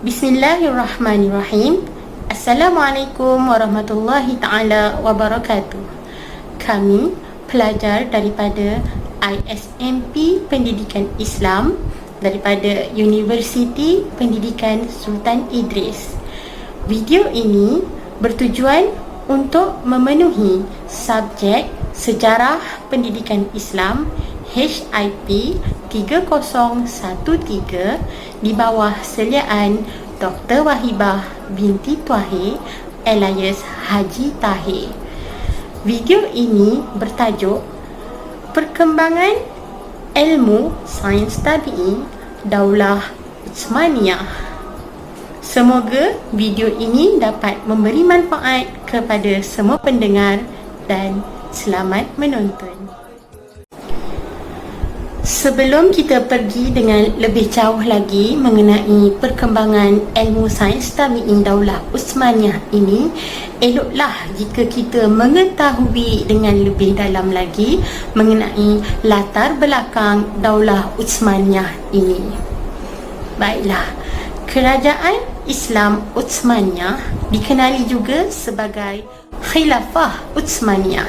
Bismillahirrahmanirrahim. Assalamualaikum warahmatullahi ta'ala wabarakatuh. Kami pelajar daripada ISMP Pendidikan Islam daripada Universiti Pendidikan Sultan Idris. Video ini bertujuan untuk memenuhi subjek Sejarah Pendidikan Islam HIP 3013 di bawah seliaan Dr. Wahibah binti Tahir alias Haji Tahir. Video ini bertajuk Perkembangan Ilmu Sains Tabi'i Daulah Utsmaniyah. Semoga video ini dapat memberi manfaat kepada semua pendengar dan selamat menonton. Sebelum kita pergi dengan lebih jauh lagi mengenai perkembangan ilmu sains tabi'i Daulah Utsmaniyah ini, eloklah jika kita mengetahui dengan lebih dalam lagi mengenai latar belakang Daulah Utsmaniyah ini. Baiklah, Kerajaan Islam Utsmaniyah dikenali juga sebagai Khilafah Utsmaniyah.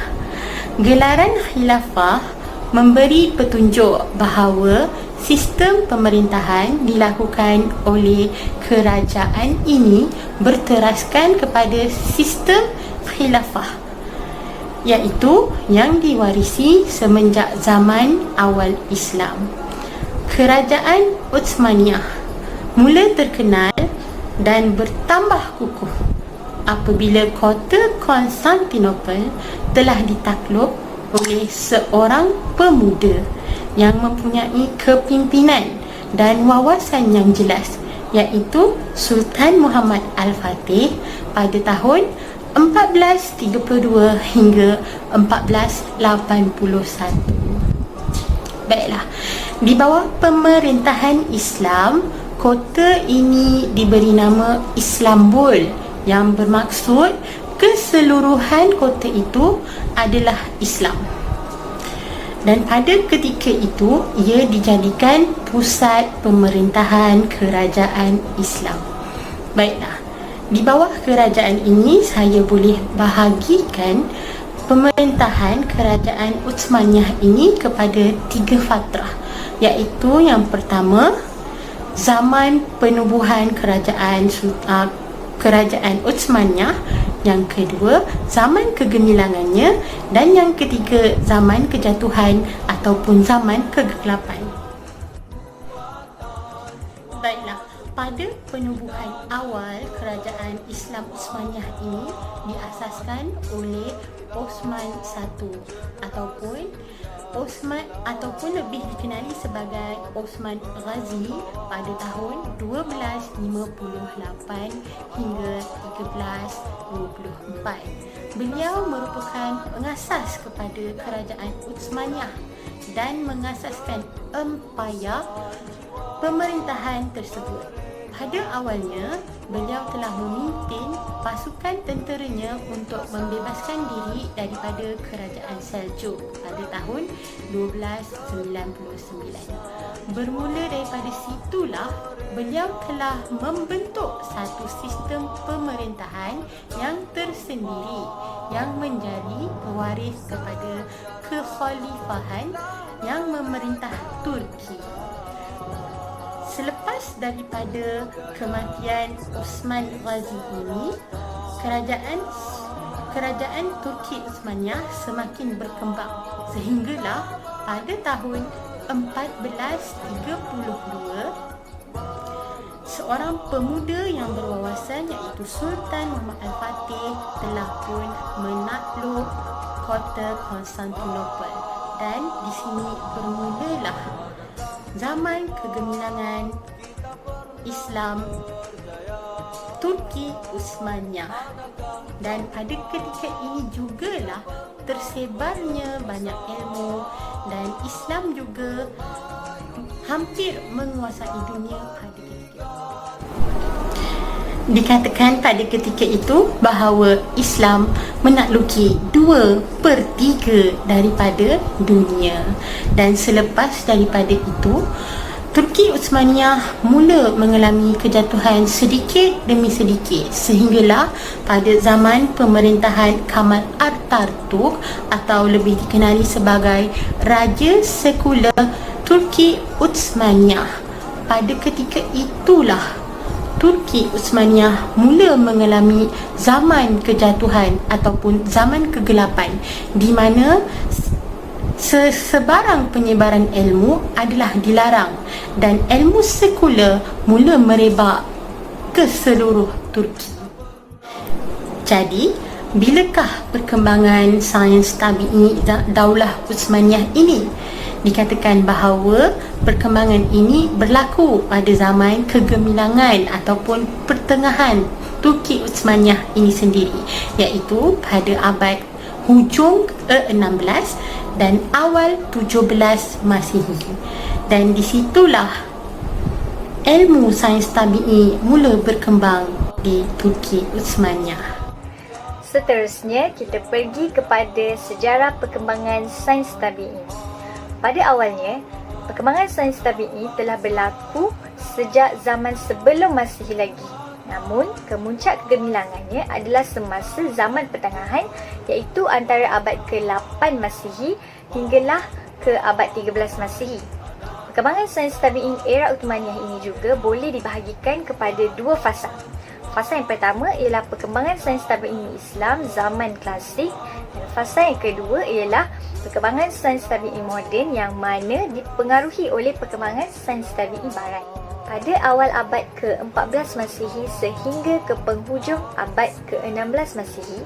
Gelaran Khilafah memberi petunjuk bahawa sistem pemerintahan dilakukan oleh kerajaan ini berteraskan kepada sistem khilafah, iaitu yang diwarisi semenjak zaman awal Islam. Kerajaan Utsmaniyah mula terkenal dan bertambah kukuh apabila kota Konstantinopel telah ditakluk oleh seorang pemuda yang mempunyai kepimpinan dan wawasan yang jelas, iaitu Sultan Muhammad Al-Fatih pada tahun 1432 hingga 1481. Baiklah, di bawah pemerintahan Islam, kota ini diberi nama Islambul yang bermaksud keseluruhan kota itu adalah Islam. Dan pada ketika itu ia dijadikan pusat pemerintahan kerajaan Islam. Baiklah, di bawah kerajaan ini saya boleh bahagikan pemerintahan kerajaan Utsmaniyah ini kepada 3 fatrah, iaitu yang pertama zaman penubuhan kerajaan Utsmaniyah, yang kedua zaman kegemilangannya, dan yang ketiga zaman kejatuhan ataupun zaman kegelapan. Baiklah, pada penubuhan awal kerajaan Islam Utsmaniyah ini diasaskan oleh Osman I ataupun lebih dikenali sebagai Osman Ghazi pada tahun 1258 hingga 1324. Beliau merupakan pengasas kepada kerajaan Utsmaniyah dan mengasaskan empayar pemerintahan tersebut. Pada awalnya, beliau telah memimpin pasukan tenteranya untuk membebaskan diri daripada kerajaan Seljuk pada tahun 1299. Bermula daripada situlah, beliau telah membentuk satu sistem pemerintahan yang tersendiri yang menjadi pewaris kepada kekhalifahan yang memerintah Turki. Selepas daripada kematian Osman Ghazi ini, kerajaan Turki Utsmaniyah semakin berkembang sehinggalah pada tahun 1432 seorang pemuda yang berwawasan iaitu Sultan Muhammad Al-Fatih telah pun menakluk kota Konstantinopel, dan di sini bermulalah zaman kegemilangan Islam Turki Utsmaniyah. Dan pada ketika ini jugalah tersebarnya banyak ilmu, dan Islam juga hampir menguasai dunia pada ketika itu. Dikatakan pada ketika itu bahawa Islam menakluki 2/3 daripada dunia, dan selepas daripada itu Turki Utsmaniyah mula mengalami kejatuhan sedikit demi sedikit sehinggalah pada zaman pemerintahan Kemal Atatürk atau lebih dikenali sebagai Raja Sekular Turki Utsmaniyah. Pada ketika itulah Turki Utsmaniyah mula mengalami zaman kejatuhan ataupun zaman kegelapan di mana sebarang penyebaran ilmu adalah dilarang dan ilmu sekular mula merebak ke seluruh Turki. Jadi, bilakah perkembangan sains tabi'i Daulah Utsmaniyah ini? Dikatakan bahawa perkembangan ini berlaku pada zaman kegemilangan ataupun pertengahan Turki Utsmaniyah ini sendiri, iaitu pada abad hujung ke-16 dan awal 17 Masihi. Dan di situlah ilmu sains tabi'i mula berkembang di Turki Utsmaniyah. Seterusnya, kita pergi kepada sejarah perkembangan sains tabi'i. Pada awalnya, perkembangan sains tabi'i telah berlaku sejak zaman sebelum Masihi lagi. Namun, kemuncak kegemilangannya adalah semasa zaman pertengahan, iaitu antara abad ke-8 Masihi hinggalah ke abad 13 Masihi. Perkembangan sains tabi'i era Uthmaniyah ini juga boleh dibahagikan kepada dua fasa. Fasa yang pertama ialah perkembangan sains tabi'i Islam zaman klasik dan fasa yang kedua ialah perkembangan sains tabi'i moden yang mana dipengaruhi oleh perkembangan sains tabi'i barat. Pada awal abad ke-14 Masihi sehingga ke penghujung abad ke-16 Masihi,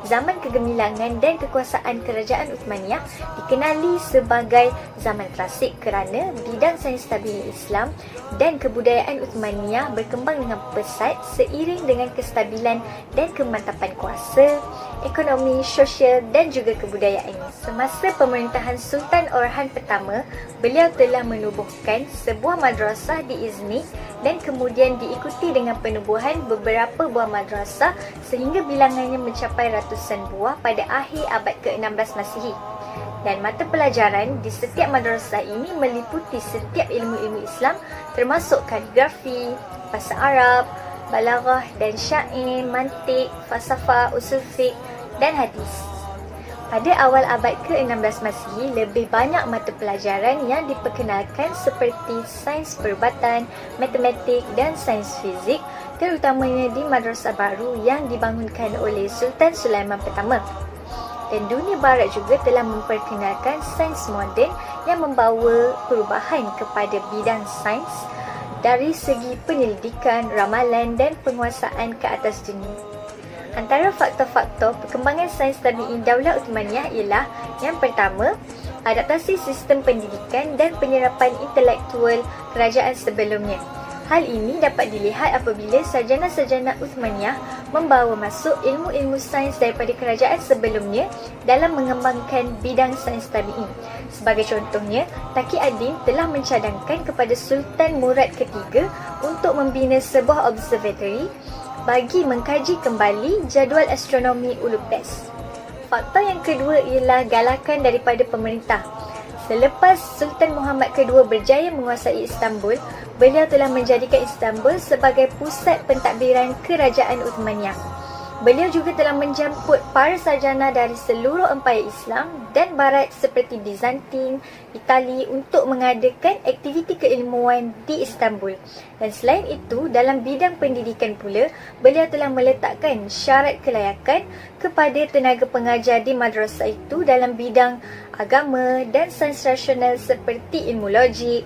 zaman kegemilangan dan kekuasaan kerajaan Uthmaniyah dikenali sebagai zaman klasik kerana bidang sains tabi'i Islam dan kebudayaan Uthmaniyah berkembang dengan pesat seiring dengan kestabilan dan kemantapan kuasa, ekonomi, sosial dan juga kebudayaannya. Semasa pemerintahan Sultan Orhan pertama, beliau telah menubuhkan sebuah madrasah di Izmir dan kemudian diikuti dengan penubuhan beberapa buah madrasah sehingga bilangannya mencapai ratusan buah pada akhir abad ke-16 Masihi. Dan mata pelajaran di setiap madrasah ini meliputi setiap ilmu-ilmu Islam termasuk kaligrafi, bahasa Arab, balaghah dan syair, mantik, falsafah, usul fiqh dan hadis. Pada awal abad ke-16 Masihi, lebih banyak mata pelajaran yang diperkenalkan seperti sains perubatan, matematik dan sains fizik, terutamanya di madrasah baru yang dibangunkan oleh Sultan Sulaiman pertama. Dan dunia barat juga telah memperkenalkan sains moden yang membawa perubahan kepada bidang sains dari segi penyelidikan, ramalan dan penguasaan ke atas dunia. Antara faktor-faktor perkembangan sains tabi'i Daulah Uthmaniyah ialah yang pertama, adaptasi sistem pendidikan dan penyerapan intelektual kerajaan sebelumnya. Hal ini dapat dilihat apabila sarjana-sarjana Uthmaniyah membawa masuk ilmu-ilmu sains daripada kerajaan sebelumnya dalam mengembangkan bidang sains tabi'i. Sebagai contohnya, Taqi ad-Din telah mencadangkan kepada Sultan Murad III untuk membina sebuah observatory bagi mengkaji kembali jadual astronomi Ulugh-Bez. Faktor yang kedua ialah galakan daripada pemerintah. Selepas Sultan Muhammad II berjaya menguasai Istanbul, beliau telah menjadikan Istanbul sebagai pusat pentadbiran kerajaan Uthmaniyah. Beliau juga telah menjemput para sarjana dari seluruh empayar Islam dan Barat seperti Bizantin, Itali untuk mengadakan aktiviti keilmuan di Istanbul. Dan selain itu, dalam bidang pendidikan pula, beliau telah meletakkan syarat kelayakan kepada tenaga pengajar di madrasah itu dalam bidang agama dan sains rasional seperti ilmu logik,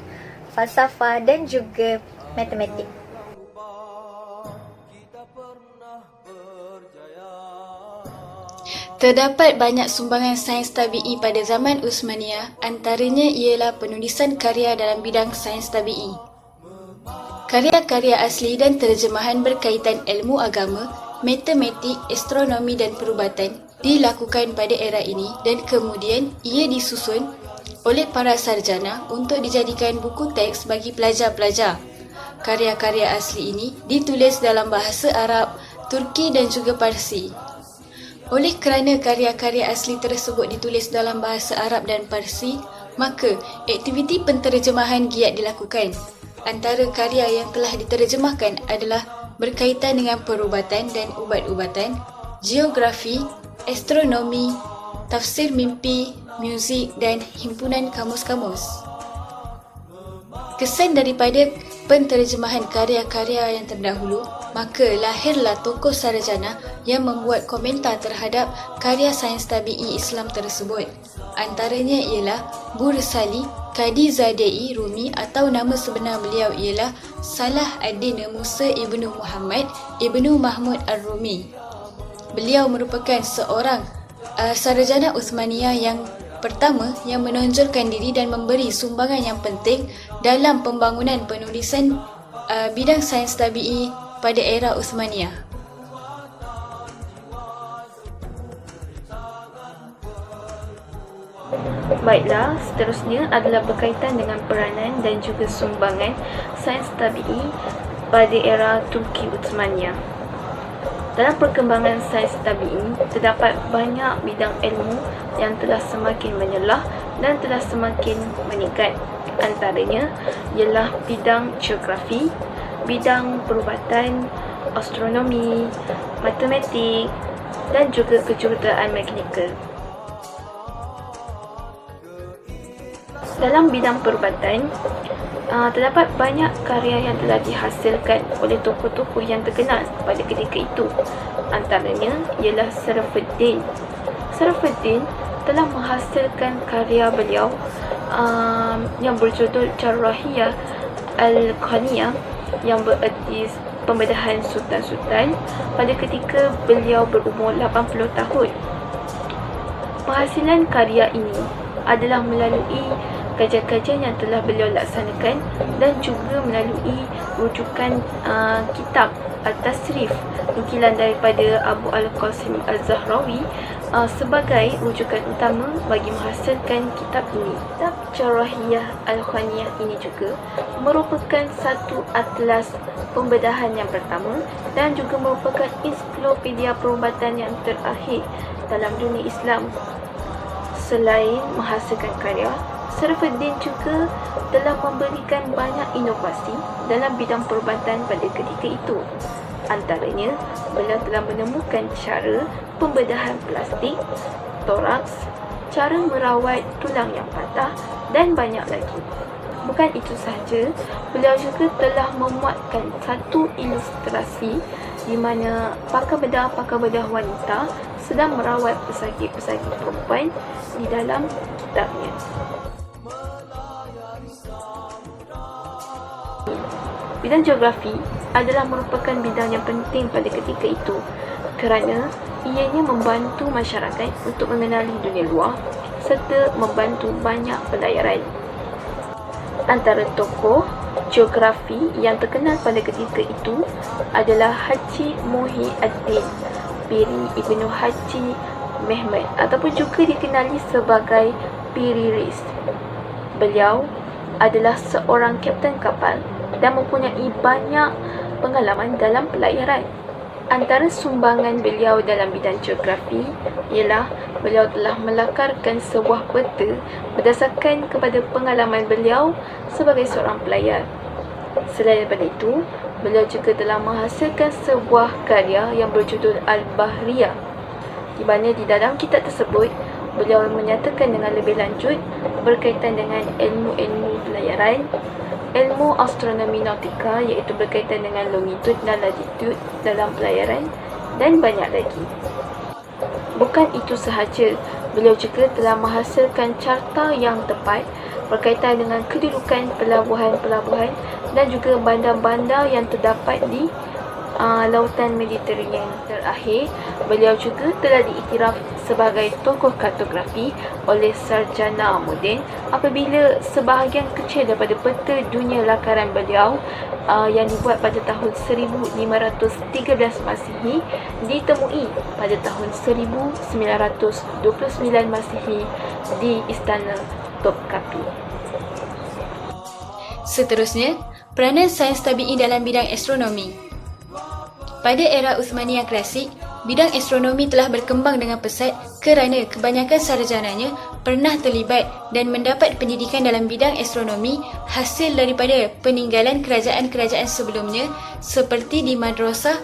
falsafah dan juga matematik. Terdapat banyak sumbangan sains tabi'i pada zaman Uthmaniyah, antaranya ialah penulisan karya dalam bidang sains tabi'i. Karya-karya asli dan terjemahan berkaitan ilmu agama, matematik, astronomi dan perubatan dilakukan pada era ini dan kemudian ia disusun oleh para sarjana untuk dijadikan buku teks bagi pelajar-pelajar. Karya-karya asli ini ditulis dalam bahasa Arab, Turki dan juga Parsi. Oleh kerana karya-karya asli tersebut ditulis dalam bahasa Arab dan Parsi, maka aktiviti penterjemahan giat dilakukan. Antara karya yang telah diterjemahkan adalah berkaitan dengan perubatan dan ubat-ubatan, geografi, astronomi, tafsir mimpi, muzik dan himpunan kamus-kamus. Kesan daripada penterjemahan karya-karya yang terdahulu, maka lahirlah tokoh sarjana yang membuat komentar terhadap karya sains tabi'i Islam tersebut. Antaranya ialah Bursali Kadizadei Rumi, atau nama sebenar beliau ialah Salah ad-Din Musa ibnu Muhammad ibnu Mahmud Ar-Rumi. Beliau merupakan seorang sarjana Uthmaniyah yang pertama yang menonjolkan diri dan memberi sumbangan yang penting dalam pembangunan penulisan bidang sains tabi'i pada era Uthmaniyah. Baiklah, seterusnya adalah berkaitan dengan peranan dan juga sumbangan sains tabi'i pada era Turki Uthmaniyah. Dalam perkembangan sains tabi'i, terdapat banyak bidang ilmu yang telah semakin menyelah dan telah semakin meningkat. Antaranya ialah bidang geografi, bidang perubatan, astronomi, matematik dan juga kejuruteraan mekanikal. Dalam bidang perubatan, terdapat banyak karya yang telah dihasilkan oleh tokoh-tokoh yang terkenal pada ketika itu. Antaranya ialah Sarafuddin. Sarafuddin telah menghasilkan karya beliau yang berjudul Jarrahiyah Al-Qaniyah, yang bererti pembedahan sultan-sultan, pada ketika beliau berumur 80 tahun. Penghasilan karya ini adalah melalui kajian-kajian yang telah beliau laksanakan dan juga melalui rujukan kitab Al-Tasrif, nukilan daripada Abu Al-Qasim Al-Zahrawi sebagai rujukan utama bagi menghasilkan kitab ini. Kitab Jarrahiyah Al-Qaniyah ini juga merupakan satu atlas pembedahan yang pertama dan juga merupakan ensiklopedia perubatan yang terakhir dalam dunia Islam. Selain menghasilkan karya, Sarafuddin juga telah memberikan banyak inovasi dalam bidang perubatan pada ketika itu. Antaranya, beliau telah menemukan cara pembedahan plastik, toraks, cara merawat tulang yang patah dan banyak lagi. Bukan itu sahaja, beliau juga telah memuatkan satu ilustrasi di mana pakar bedah wanita sedang merawat pesakit-pesakit perempuan di dalam kitabnya. Bidang geografi adalah merupakan bidang yang penting pada ketika itu kerana ianya membantu masyarakat untuk mengenali dunia luar serta membantu banyak pelayaran. Antara tokoh geografi yang terkenal pada ketika itu adalah Haji Muhyiddin Piri Ibnu Haji Mehmed, ataupun juga dikenali sebagai Piri Riz. Beliau adalah seorang kapten kapal dan mempunyai banyak pengalaman dalam pelayaran. Antara sumbangan beliau dalam bidang geografi ialah beliau telah melakarkan sebuah peta berdasarkan kepada pengalaman beliau sebagai seorang pelayar. Selain daripada itu, beliau juga telah menghasilkan sebuah karya yang berjudul Al-Bahriyah, di mana di dalam kitab tersebut beliau menyatakan dengan lebih lanjut berkaitan dengan ilmu-ilmu pelayaran, ilmu astronomi nautika iaitu berkaitan dengan longitude dan latitude dalam pelayaran dan banyak lagi. Bukan itu sahaja, beliau juga telah menghasilkan carta yang tepat berkaitan dengan kedudukan pelabuhan-pelabuhan dan juga bandar-bandar yang terdapat di lautan Mediterranean. Terakhir, beliau juga telah diiktiraf sebagai tokoh kartografi oleh sarjana moden apabila sebahagian kecil daripada peta dunia lakaran beliau yang dibuat pada tahun 1513 Masihi ditemui pada tahun 1929 Masihi di Istana Topkapi. Seterusnya, peranan sains tabi'i dalam bidang astronomi. Pada era Uthmaniyah klasik, bidang astronomi telah berkembang dengan pesat kerana kebanyakan sarjananya pernah terlibat dan mendapat pendidikan dalam bidang astronomi hasil daripada peninggalan kerajaan-kerajaan sebelumnya seperti di Madrasah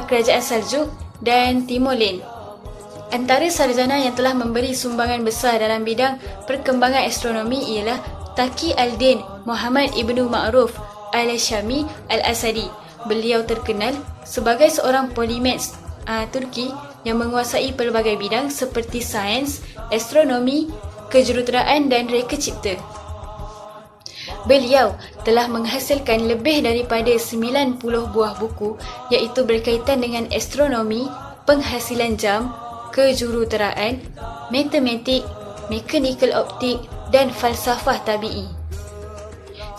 Kerajaan Seljuk dan Timur Lain. Antara sarjana yang telah memberi sumbangan besar dalam bidang perkembangan astronomi ialah Taqi al-Din Muhammad Ibnu Ma'ruf al-Syami al-Asadi. Beliau terkenal sebagai seorang polimath Turki yang menguasai pelbagai bidang seperti sains, astronomi, kejuruteraan dan reka cipta. Beliau telah menghasilkan lebih daripada 90 buah buku iaitu berkaitan dengan astronomi, penghasilan jam, kejuruteraan, matematik, mechanical optik dan falsafah tabi'i.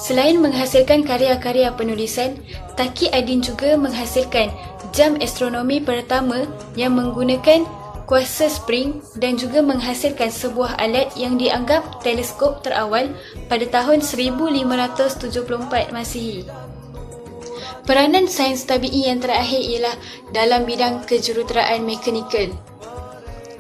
Selain menghasilkan karya-karya penulisan, Taqi ad-Din juga menghasilkan jam astronomi pertama yang menggunakan kuasa spring dan juga menghasilkan sebuah alat yang dianggap teleskop terawal pada tahun 1574 Masihi. Peranan sains tabi'i yang terakhir ialah dalam bidang kejuruteraan mekanikal.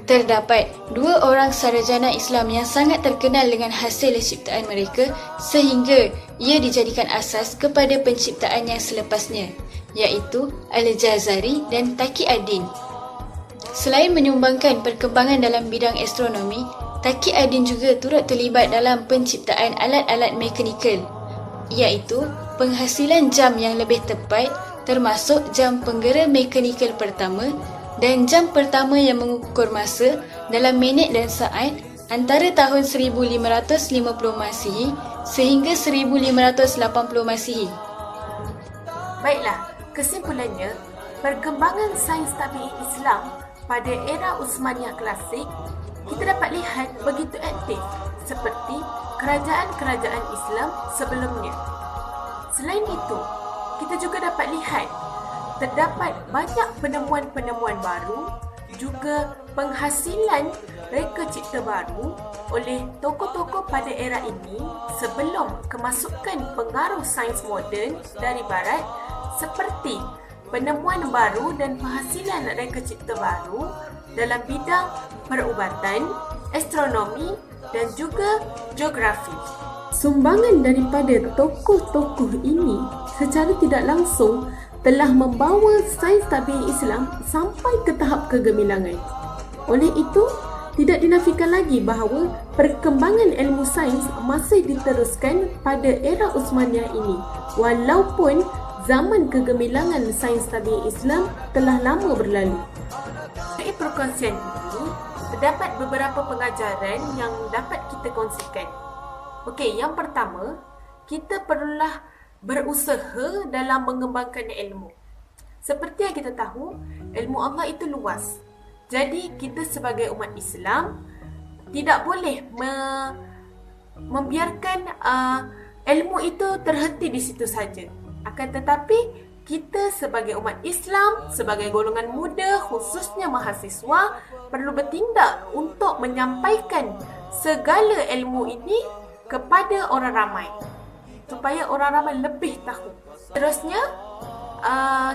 Terdapat 2 orang sarjana Islam yang sangat terkenal dengan hasil ciptaan mereka sehingga ia dijadikan asas kepada penciptaan yang selepasnya, iaitu Al-Jazari dan Taqi ad-Din. Selain menyumbangkan perkembangan dalam bidang astronomi, Taqi ad-Din juga turut terlibat dalam penciptaan alat-alat mekanikal, iaitu penghasilan jam yang lebih tepat termasuk jam penggera mekanikal pertama dan jam pertama yang mengukur masa dalam minit dan saat antara tahun 1550 Masihi sehingga 1580 Masihi. Baiklah, kesimpulannya, perkembangan sains tabi'i Islam pada era Uthmaniyah klasik kita dapat lihat begitu aktif seperti kerajaan-kerajaan Islam sebelumnya. Selain itu, kita juga dapat lihat terdapat banyak penemuan-penemuan baru, juga penghasilan reka cipta baru oleh tokoh-tokoh pada era ini sebelum kemasukan pengaruh sains moden dari barat seperti penemuan baru dan penghasilan reka cipta baru dalam bidang perubatan, astronomi dan juga geografi. Sumbangan daripada tokoh-tokoh ini secara tidak langsung telah membawa sains tabi'i Islam sampai ke tahap kegemilangan. Oleh itu, tidak dinafikan lagi bahawa perkembangan ilmu sains masih diteruskan pada era Uthmaniyah ini, walaupun zaman kegemilangan sains tabi'i Islam telah lama berlalu. Dari perkongsian ini, terdapat beberapa pengajaran yang dapat kita kongsikan. Okey, yang pertama, kita perlulah berusaha dalam mengembangkan ilmu. Seperti yang kita tahu, ilmu Allah itu luas. Jadi, kita sebagai umat Islam tidak boleh membiarkan ilmu itu terhenti di situ saja. Akan tetapi, kita sebagai umat Islam, sebagai golongan muda, khususnya mahasiswa, perlu bertindak untuk menyampaikan segala ilmu ini kepada orang ramai, supaya orang ramai lebih tahu. Terusnya,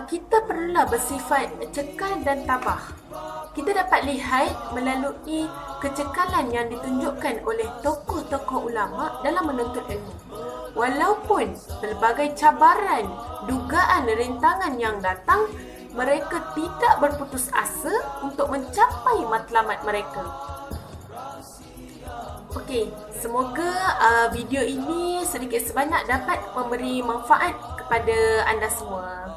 kita perlulah bersifat cekal dan tabah. Kita dapat lihat melalui kecekalan yang ditunjukkan oleh tokoh-tokoh ulama dalam menuntut ilmu. Walaupun pelbagai cabaran, dugaan, rintangan yang datang, mereka tidak berputus asa untuk mencapai matlamat mereka. Okey, semoga video ini sedikit sebanyak dapat memberi manfaat kepada anda semua.